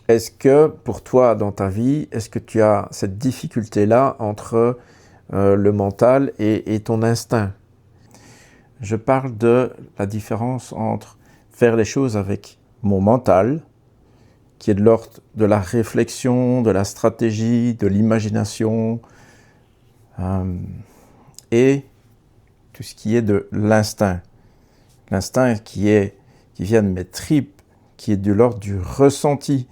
Est-ce que pour toi, dans ta vie, est-ce que tu as cette difficulté-là entre le mental et ton instinct? Je parle de la différence entre faire les choses avec mon mental, qui est de l'ordre de la réflexion, de la stratégie, de l'imagination, et tout ce qui est de l'instinct. L'instinct qui vient de mes tripes, qui est de l'ordre du ressenti,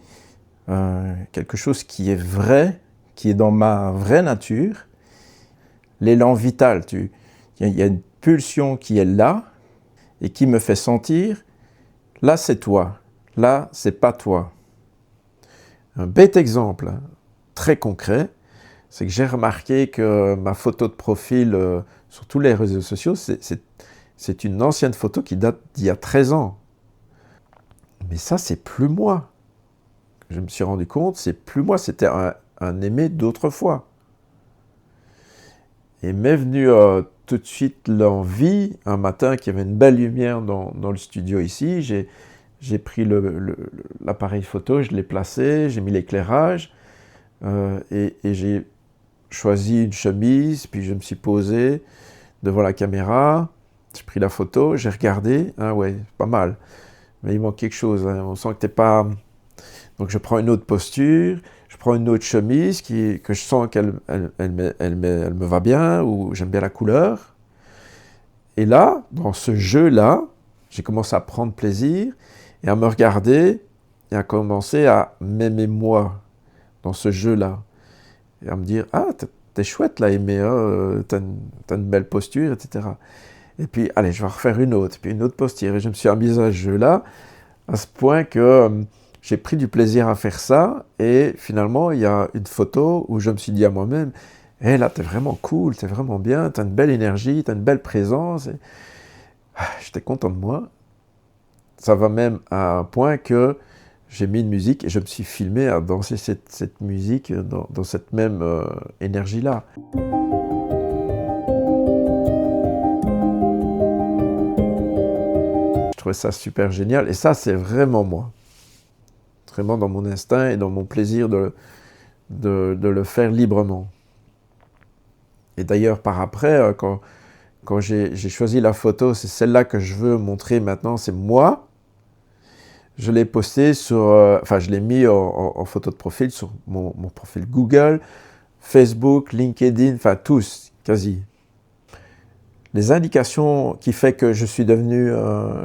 quelque chose qui est vrai, qui est dans ma vraie nature, l'élan vital. Il y a une pulsion qui est là et qui me fait sentir, là c'est toi, là c'est pas toi. Un bête exemple, très concret, c'est que j'ai remarqué que ma photo de profil sur tous les réseaux sociaux, c'est une ancienne photo qui date d'il y a 13 ans. Mais ça, c'est plus moi. Je me suis rendu compte, c'est plus moi, c'était un aimé d'autrefois. Et m'est venu tout de suite l'envie, un matin qu'il y avait une belle lumière dans le studio ici, j'ai pris l'appareil photo, je l'ai placé, j'ai mis l'éclairage, et j'ai choisi une chemise, puis je me suis posé devant la caméra, j'ai pris la photo, j'ai regardé, ouais, pas mal, mais il manque quelque chose, on sent que t'es pas... Donc je prends une autre posture, je prends une autre chemise que je sens qu'elle me va bien, ou j'aime bien la couleur. Et là, dans ce jeu-là, j'ai commencé à prendre plaisir et à me regarder et à commencer à m'aimer moi dans ce jeu-là. Et à me dire, ah, t'es chouette là, Aimé, hein, t'as une belle posture, etc. Et puis, allez, je vais refaire une autre, puis une autre posture. Et je me suis amusé à ce jeu-là, à ce point que j'ai pris du plaisir à faire ça. Et finalement, il y a une photo où je me suis dit à moi-même, hé, là, t'es vraiment cool, t'es vraiment bien, t'as une belle énergie, t'as une belle présence. Et... j'étais content de moi. Ça va même à un point que j'ai mis une musique et je me suis filmé à danser cette musique dans cette même énergie-là. Je trouvais ça super génial et ça, c'est vraiment moi. Vraiment dans mon instinct et dans mon plaisir de le faire librement. Et d'ailleurs, par après, quand j'ai choisi la photo, c'est celle-là que je veux montrer maintenant, c'est moi. Je l'ai posté sur, je l'ai mis en photo de profil sur mon profil Google, Facebook, LinkedIn, enfin tous, quasi. Les indications qui font que je suis devenu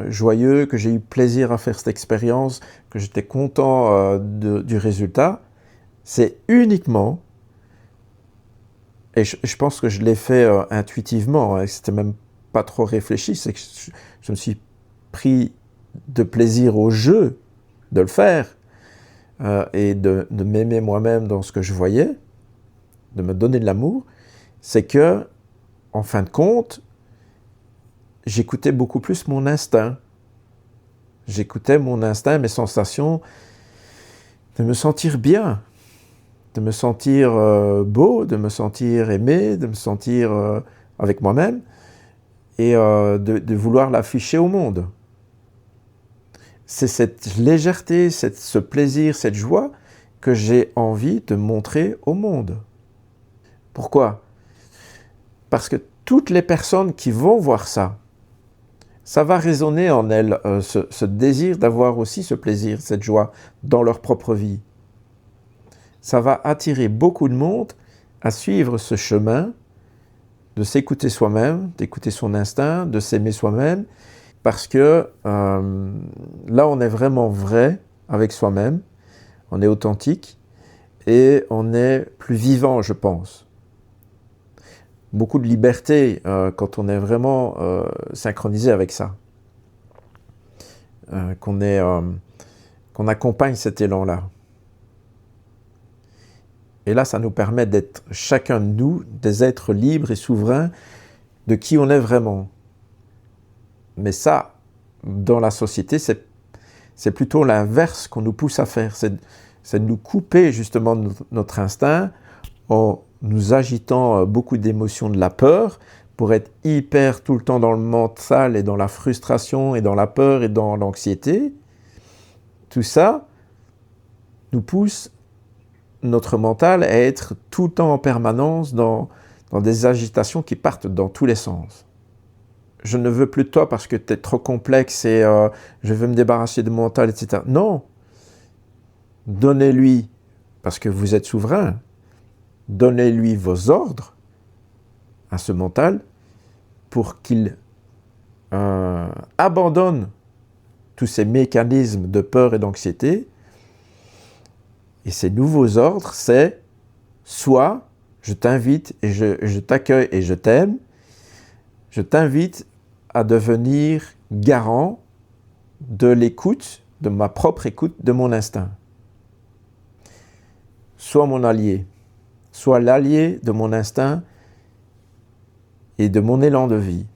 joyeux, que j'ai eu plaisir à faire cette expérience, que j'étais content du résultat, c'est uniquement, et je pense que je l'ai fait intuitivement, hein, c'était même pas trop réfléchi, c'est que je me suis pris de plaisir au jeu, de le faire, et de m'aimer moi-même dans ce que je voyais, de me donner de l'amour, c'est que, en fin de compte, j'écoutais beaucoup plus mon instinct. J'écoutais mon instinct, mes sensations, de me sentir bien, de me sentir beau, de me sentir aimé, de me sentir avec moi-même, et de vouloir l'afficher au monde. C'est cette légèreté, ce plaisir, cette joie que j'ai envie de montrer au monde. Pourquoi? Parce que toutes les personnes qui vont voir ça, ça va résonner en elles, ce désir d'avoir aussi ce plaisir, cette joie dans leur propre vie. Ça va attirer beaucoup de monde à suivre ce chemin de s'écouter soi-même, d'écouter son instinct, de s'aimer soi-même, parce que là, on est vraiment vrai avec soi-même, on est authentique et on est plus vivant, je pense. Beaucoup de liberté quand on est vraiment synchronisé avec ça. Qu'on accompagne cet élan-là. Et là, ça nous permet d'être chacun de nous des êtres libres et souverains de qui on est vraiment. Mais ça, dans la société, c'est plutôt l'inverse qu'on nous pousse à faire. C'est de nous couper justement de notre instinct en nous agitant beaucoup d'émotions de la peur pour être hyper tout le temps dans le mental et dans la frustration et dans la peur et dans l'anxiété. Tout ça, nous pousse, notre mental, à être tout le temps en permanence dans des agitations qui partent dans tous les sens. Je ne veux plus de toi parce que tu es trop complexe et je veux me débarrasser de mon mental, etc. Non. Donnez-lui, parce que vous êtes souverain, donnez-lui vos ordres à ce mental pour qu'il abandonne tous ces mécanismes de peur et d'anxiété. Et ces nouveaux ordres, c'est soit je t'invite et je t'accueille et je t'aime, je t'invite à devenir garant de l'écoute, de ma propre écoute, de mon instinct. Sois mon allié, sois l'allié de mon instinct et de mon élan de vie.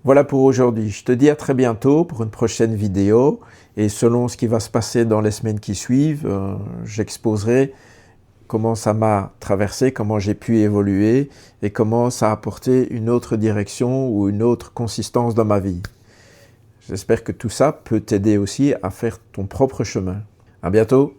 Voilà pour aujourd'hui. Je te dis à très bientôt pour une prochaine vidéo. Et selon ce qui va se passer dans les semaines qui suivent, j'exposerai comment ça m'a traversé, comment j'ai pu évoluer et comment ça a apporté une autre direction ou une autre consistance dans ma vie. J'espère que tout ça peut t'aider aussi à faire ton propre chemin. À bientôt.